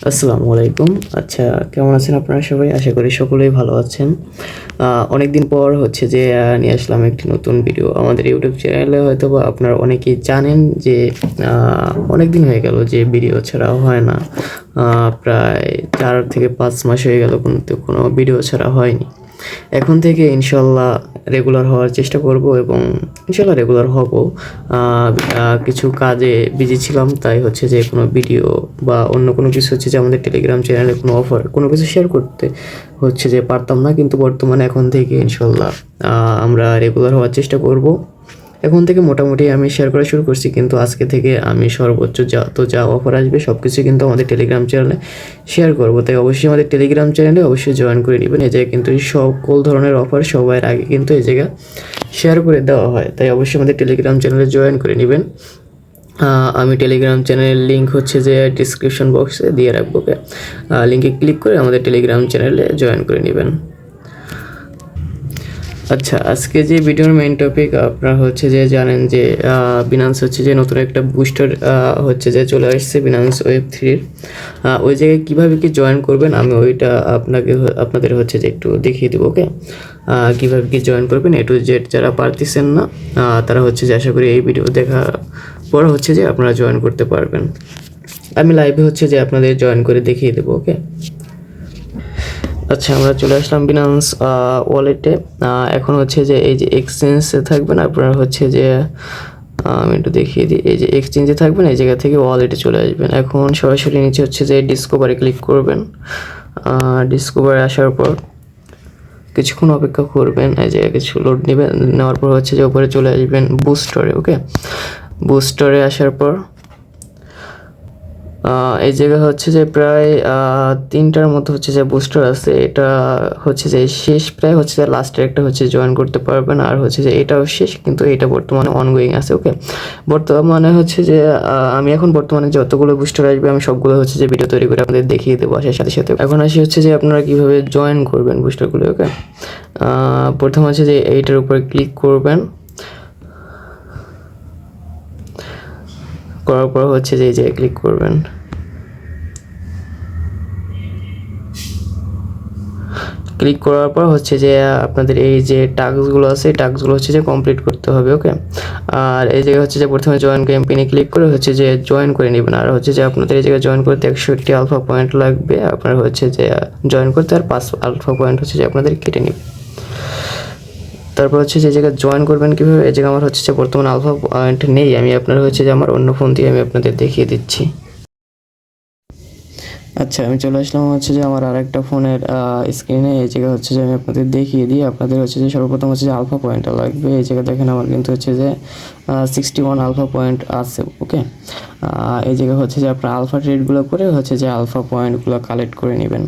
আসসালামু আলাইকুম। আচ্ছা, কেমন আছেন আপনারা সবাই? আশা করি সকলেই ভালো আছেন। অনেকদিন পর হচ্ছে যে নিয়ে আসলাম একটি নতুন ভিডিও। আমাদের ইউটিউব চ্যানেলে হয়তোবা আপনারা অনেকেই জানেন যে অনেকদিন হয়ে গেল যে ভিডিও ছাড়া হয় না। প্রায় 4 থেকে 5 মাস হয়ে গেল কিন্তু কোনো ভিডিও ছাড়া হয়নি। এখন থেকে ইনশাল্লাহ রেগুলার হওয়ার চেষ্টা করব এবং ইনশাল্লাহ রেগুলার হব। কিছু কাজে বিজি ছিলাম, তাই হচ্ছে যে কোনো ভিডিও বা অন্য কোনো কিছু হচ্ছে যে আমাদের টেলিগ্রাম চ্যানেলে কোনো অফার কোনো কিছু শেয়ার করতে হচ্ছে যে পারতাম না, কিন্তু বর্তমানে এখন থেকে ইনশাল্লাহ আমরা রেগুলার হওয়ার চেষ্টা করব। এখন থেকে মোটামুটি আমি শেয়ার করা শুরু করছি, কিন্তু আজকে থেকে আমি সর্বোচ্চ যা অফার আসবে সব কিছু কিন্তু আমাদের টেলিগ্রাম চ্যানেলে শেয়ার করবো। তাই অবশ্যই আমাদের টেলিগ্রাম চ্যানেলে অবশ্যই জয়েন করে নেবেন। এই জায়গায় কিন্তু সকল ধরনের অফার সবার আগে কিন্তু এই জায়গায় শেয়ার করে দেওয়া হয়, তাই অবশ্যই আমাদের টেলিগ্রাম চ্যানেলে জয়েন করে নেবেন। আমি টেলিগ্রাম চ্যানেলের লিঙ্ক হচ্ছে যে ডিসক্রিপশন বক্সে দিয়ে রাখবো। লিঙ্কে ক্লিক করে আমাদের টেলিগ্রাম চ্যানেলে জয়েন করে নেবেন। আচ্ছা, আজকে যে ভিডিওর মেইন টপিক আপনারা হচ্ছে যে জানেন যে বিনান্স হচ্ছে যে নতুন একটা বুস্টার হচ্ছে যে চলে আসছে বিনান্স ওয়েব3-র। ওই জায়গায় কীভাবে কি জয়েন করবেন আমি ওইটা আপনাদের হচ্ছে যে একটু দেখিয়ে দেবো। ওকে, কীভাবে কি জয়েন করবেন A to Z যারা পারতেছেন না তারা হচ্ছে যে আশা করি এই ভিডিও দেখার পর হচ্ছে যে আপনারা জয়েন করতে পারবেন। আমি লাইভে হচ্ছে যে আপনাদের জয়েন করে দেখিয়ে দেবো। ওকে, আচ্ছা, আমরা চলে আসলাম বিনান্স ওয়ালেটে। এখন হচ্ছে যে এই যে এক্সচেঞ্জে থাকবেন আপনারা হচ্ছে যে আমি একটু দেখিয়ে দিই। এই যে এক্সচেঞ্জে থাকবেন, এই জায়গা থেকে ওয়ালেটে চলে আসবেন। এখন সরাসরি নিচে হচ্ছে যে ডিসকভারে ক্লিক করবেন। ডিসকভারে আসার পর কিছুক্ষণ অপেক্ষা করবেন, এই জায়গায় কিছু লোড নেবেন। নেওয়ার পর হচ্ছে যে উপরে চলে আসবেন বুস্টারে। ওকে, বুস্টারে আসার পর এই জায়গা হচ্ছে যে প্রায় 3টার মতো হচ্ছে যে বুস্টার আছে। এটা হচ্ছে যে শেষ, প্রায় হচ্ছে যে লাস্টের একটা হচ্ছে জয়েন করতে পারবেন, আর হচ্ছে যে এটাও শেষ, কিন্তু এটা বর্তমানে অনগোয়িং আছে। ওকে, বর্তমানে হচ্ছে যে আমি এখন বর্তমানে যতগুলো বুস্টার আসবে আমি সবগুলো হচ্ছে যে ভিডিও তৈরি করে আপনাদের দেখিয়ে দেবো আসার সাথে সাথে। এখন আসি হচ্ছে যে আপনারা কীভাবে জয়েন করবেন বুস্টারগুলো। ওকে, প্রথম হচ্ছে যে এইটার উপরে ক্লিক করবেন। করার পর হচ্ছে যে এই যে ক্লিক করবেন। ক্লিক করার পর হচ্ছে যে আপনাদের এই যে টাস্কগুলো আছে টাস্কগুলো হচ্ছে যে কমপ্লিট করতে হবে। ওকে, আর এই জায়গায় হচ্ছে যে প্রথমে জয়েন ক্যাম্পেইনে ক্লিক করে হচ্ছে যে জয়েন করে নেবেন। আর হচ্ছে যে আপনাদের এই জায়গায় জয়েন করতে 101টি আলফা পয়েন্ট লাগবে। আপনার হচ্ছে যে জয়েন করতে আর 5 আলফা পয়েন্ট হচ্ছে যে আপনাদের কেটে নেবে। তারপর হচ্ছে যে জায়গায় জয়েন করবেন কীভাবে, এই জায়গায় আমার হচ্ছে যে বর্তমানে আলফা পয়েন্ট নেই। আমি আপনার হচ্ছে যে আমার অন্য ফোন দিয়ে আমি আপনাদের দেখিয়ে দিচ্ছি। আচ্ছা, আমি চলে আসলাম হচ্ছে যে আমার আরেকটা ফোনের স্ক্রিনে। এই জায়গায় হচ্ছে যে আমি আপনাদের দেখিয়ে দিই। আপনাদের হচ্ছে যে সর্বপ্রথম হচ্ছে যে আলফা পয়েন্টটা লাগবে। এই জায়গায় দেখেন আমার কিন্তু হচ্ছে যে 61 আলফা পয়েন্ট আছে। ওকে, এই জায়গায় হচ্ছে যে আপনার আলফা ট্রেডগুলো করে হচ্ছে যে আলফা পয়েন্টগুলো কালেক্ট করে নেবেন।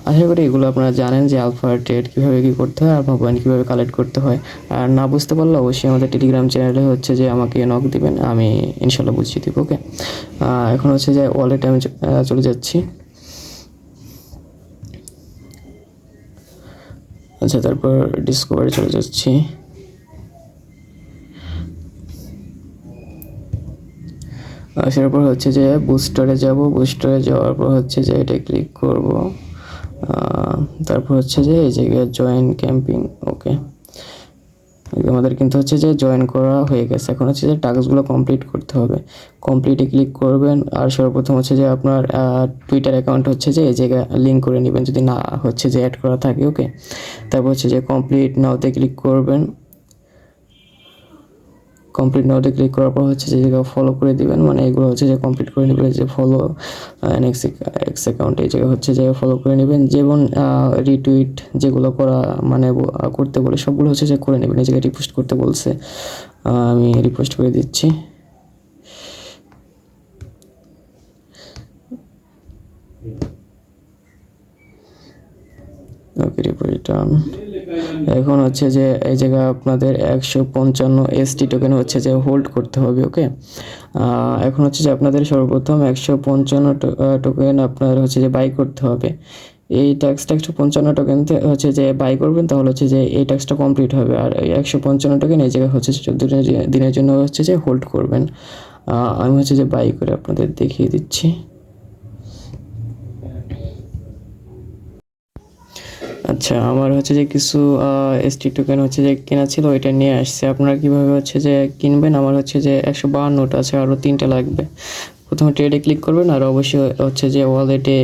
আশা করি এগুলো আপনারা জানেন যে আলফা ট্রেড কীভাবে কী করতে হয়, আলফা পয়েন্ট কীভাবে কালেক্ট করতে হয়। আর না বুঝতে পারলে অবশ্যই আমাদের টেলিগ্রাম চ্যানেলে হচ্ছে যে আমাকে নক দিবেন, আমি ইনশাল্লাহ বুঝিয়ে দিব। ওকে, এখন হচ্ছে যে ওয়ালেটে আমি চলে যাচ্ছি। আচ্ছা, তারপর ডিসকভারে চলে যাচ্ছি। আসার পর হচ্ছে যে বুস্টারে যাব। বুস্টারে যাওয়ার পর হচ্ছে যে এটা ক্লিক করব। তারপর হচ্ছে যে এই জায়গায় জয়েন ক্যাম্পিং। ওকে, আমাদের কিন্তু হচ্ছে যে জয়েন করা হয়ে গেছে। এখন হচ্ছে যে টাস্কগুলো কমপ্লিট করতে হবে। কমপ্লিটে ক্লিক করবেন। আর সর্বপ্রথম হচ্ছে যে আপনার টুইটার অ্যাকাউন্ট হচ্ছে যে এই জায়গায় লিঙ্ক করে নেবেন যদি না হচ্ছে যে অ্যাড করা থাকে। ওকে, তারপর হচ্ছে যে কমপ্লিট নাওতে ক্লিক করবেন। কমপ্লিট নাওতে ক্লিক করার পর হচ্ছে যে জায়গায় ফলো করে দিবেন, মানে এগুলো হচ্ছে যে কমপ্লিট করে নেবেন। যে ফলো এক্স অ্যাকাউন্ট, এই জায়গায় হচ্ছে যে ফলো করে নেবেন। যেমন রিটুইট যেগুলো করা মানে করতে বলে সবগুলো হচ্ছে যে করে নেবেন। এই জায়গায় রিপোস্ট করতে বলছে, আমি রিপোস্ট করে দিচ্ছি। ওকে, রিটার্ন। এখন হচ্ছে যে এই জায়গায় আপনাদের 155 ST টোকেন হচ্ছে যে হোল্ড করতে হবে। ওকে, এখন হচ্ছে যে আপনাদের সর্বপ্রথম 155 টোকেন আপনার হচ্ছে যে বাই করতে হবে। এই ট্যাক্সটা 155 টোকেন হচ্ছে যে বাই করবেন, তাহলে হচ্ছে যে এই ট্যাক্সটা কমপ্লিট হবে। আর এই 155 টোকেন এই জায়গায় হচ্ছে 14 দিনের জন্য হচ্ছে যে হোল্ড করবেন। আমি হচ্ছে যে বাই করে আপনাদের দেখিয়ে দিচ্ছি। আচ্ছা, আমার হচ্ছে যে কিছু এসটি টোকেন হচ্ছে যে কেনা ছিল, ওইটা নিয়ে আসছে। আপনারা কীভাবে হচ্ছে যে কিনবেন? আমার হচ্ছে যে 152টা আছে, আরও 3টা লাগবে। প্রথমে ট্রেডে ক্লিক করবেন, আর অবশ্যই হচ্ছে যে ওয়ালেটে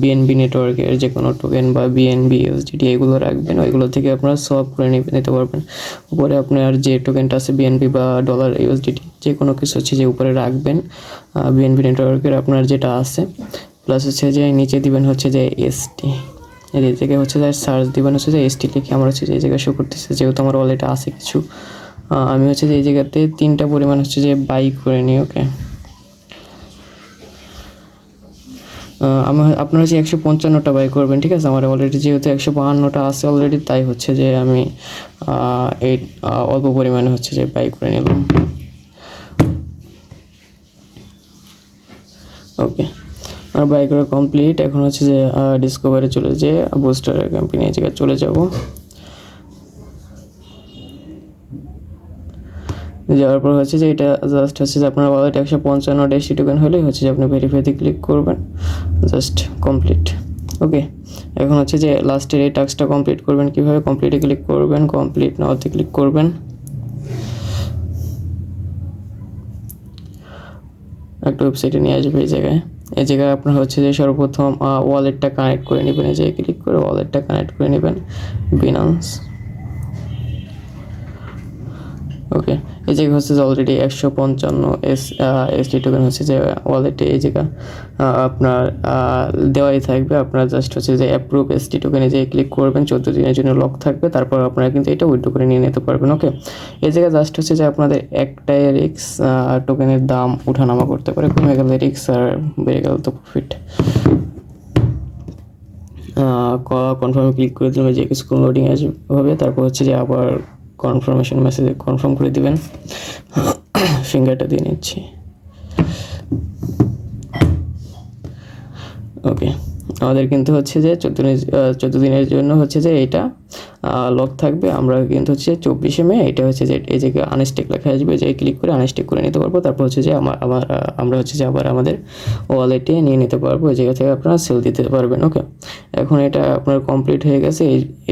বিএনবি নেটওয়ার্কের যে কোনো টোকেন বা বিএনবি ইউএসডিটি এগুলো রাখবেন, ওইগুলো থেকে আপনারা সোয়াপ করে নিতে পারবেন। উপরে আপনার যে টোকেনটা আছে বিএনবি বা ডলার ইউএসডিটি যে কোনো কিছু হচ্ছে যে উপরে রাখবেন বিএনবি নেটওয়ার্কের আপনার যেটা আছে, প্লাস হচ্ছে যে নিচে দিবেন হচ্ছে যে এসটি, এই জায়গায় হচ্ছে যে সার্চ দিবেন হচ্ছে যে এসটি লিখে। আমার হচ্ছে যে এই জায়গায় শো করতেছে, যেহেতু আমার ওয়ালেটে আছে কিছু, আমি হচ্ছে যে এই জায়গাতে 3টা পরিমাণ হচ্ছে যে বাই করে নিই। ওকে, আপনারা হচ্ছে 155টা বাই করবেন, ঠিক আছে? আমার অলরেডি যেহেতু 152টা আছে অলরেডি, তাই হচ্ছে যে আমি এই অল্প পরিমাণে হচ্ছে যে বাই করে নিলাম। ওকে, আর বাই করা কমপ্লিট। এখন হচ্ছে যে ডিসকভারে চলে যেয়ে বুস্টার কোম্পানি এই জায়গায় চলে যাব। যাওয়ার পর হচ্ছে যে এটা জাস্ট হচ্ছে যে আপনার ওয়ালেট 155 ডেসি টোকেন হলেই হচ্ছে যে আপনি ভেরিফাইতে ক্লিক করবেন, জাস্ট কমপ্লিট। ওকে, এখন হচ্ছে যে লাস্টের এই টাস্কটা কমপ্লিট করবেন কীভাবে? কমপ্লিটে ক্লিক করবেন, কমপ্লিট নাওতে ক্লিক করবেন, একটা ওয়েবসাইটে নিয়ে আসবে। এই জায়গায় আপনার হচ্ছে যে সর্বপ্রথম ওয়ালেটটা কানেক্ট করে নেবেন। এই জায়গায় ক্লিক করে ওয়ালেটটা কানেক্ট করে নেবেন, বিনান্স। ওকে, এই জায়গায় হচ্ছে যে অলরেডি 155 এসটি টোকেন হচ্ছে যে ওয়ালেটে এই জায়গা আপনার দেওয়াই থাকবে। আপনারা জাস্ট হচ্ছে যে অ্যাপ্রুভ এসটি টোকেনে যে ক্লিক করবেন, 14 দিনের জন্য লক থাকবে, তারপর আপনারা কিন্তু এটা উইথড্র করে নিয়ে নিতে পারবেন। ওকে, এই জায়গায় জাস্ট হচ্ছে যে আপনাদের একটাই রিক্স, টোকেনের দাম উঠানামা করতে পারে, কমে গেলে রিক্স আর বেড়ে গেলে তো প্রফিট। কনফার্মে ক্লিক করে দিলাম, যে স্ক্রিন লোডিং হবে, তারপর হচ্ছে যে আবার কনফার্মেশন মেসেজে কনফার্ম করে দিবেন। ফিঙ্গারটা দিয়ে নিচ্ছি। ওকে, আমাদের কিন্তু হচ্ছে যে 14 দিনের জন্য হচ্ছে যে এটা লক থাকবে। আমরা কিন্তু হচ্ছে 24শে মে এটা হচ্ছে যে এই জায়গায় আনস্টেক লেখা আসবে, যে ক্লিক করে আনস্টেক করে নিতে পারবো। তারপর হচ্ছে যে আমরা হচ্ছে যে আবার আমাদের ওয়ালেটে নিয়ে নিতে পারবো, এই জায়গা থেকে আপনারা সেল দিতে পারবেন। ওকে, এখন এটা আপনার কমপ্লিট হয়ে গেছে।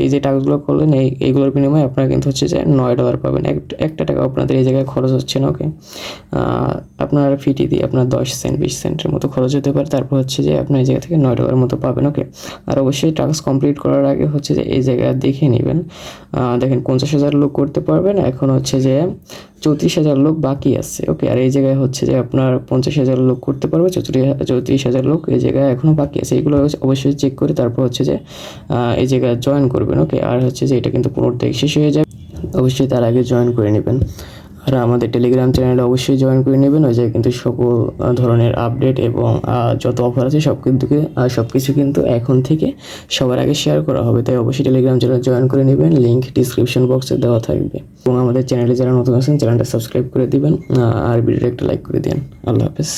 এই যে টাস্কগুলো করলেন এইগুলোর বিনিময়ে আপনারা কিন্তু হচ্ছে যে $9 পাবেন। একটা টাকা আপনাদের এই জায়গায় খরচ হচ্ছে না। ওকে, আপনার ফিটি দিয়ে আপনার 10 সেন্ট 20 সেন্টের মতো খরচ হতে পারে, তারপর হচ্ছে যে আপনার এই জায়গা থেকে $9 মতো পাবেন। ওকে, আর অবশ্যই টাস্ক কমপ্লিট করার আগে হচ্ছে যে এই জায়গায় দেখে নেবেন। দেখেন 50,000 লোক করতে পারবেন, এখন হচ্ছে যে 34,000 লোক বাকি আছে। ওকে, আর এই জায়গায় হচ্ছে যে আপনার 50,000 লোক করতে পারবে, 34,000 লোক এই জায়গায় এখনও বাকি আছে। এইগুলো অবশ্যই চেক করে তারপর হচ্ছে যে এই জায়গায় জয়েন করবেন। ওকে, আর হচ্ছে যে এটা কিন্তু 15 তারিখ শেষ হয়ে যাবে, অবশ্যই তার আগে জয়েন করে নেবেন। আর আমাদের টেলিগ্রাম চ্যানেলে অবশ্যই জয়েন করে নেবেন, ওই জায়গায় কিন্তু সকল ধরনের আপডেট এবং যত অফার আছে সব কিছু কিন্তু এখন থেকে সবার আগে শেয়ার করা হবে। তাই অবশ্যই টেলিগ্রাম চ্যানেলে জয়েন করে নেবেন, লিঙ্ক ডিসক্রিপশন বক্সে দেওয়া থাকবে। এবং আমাদের চ্যানেলে যারা নতুন আছেন চ্যানেলটা সাবস্ক্রাইব করে দিবেন, আর ভিডিওটা একটা লাইক করে দিন। আল্লাহ হাফেজ।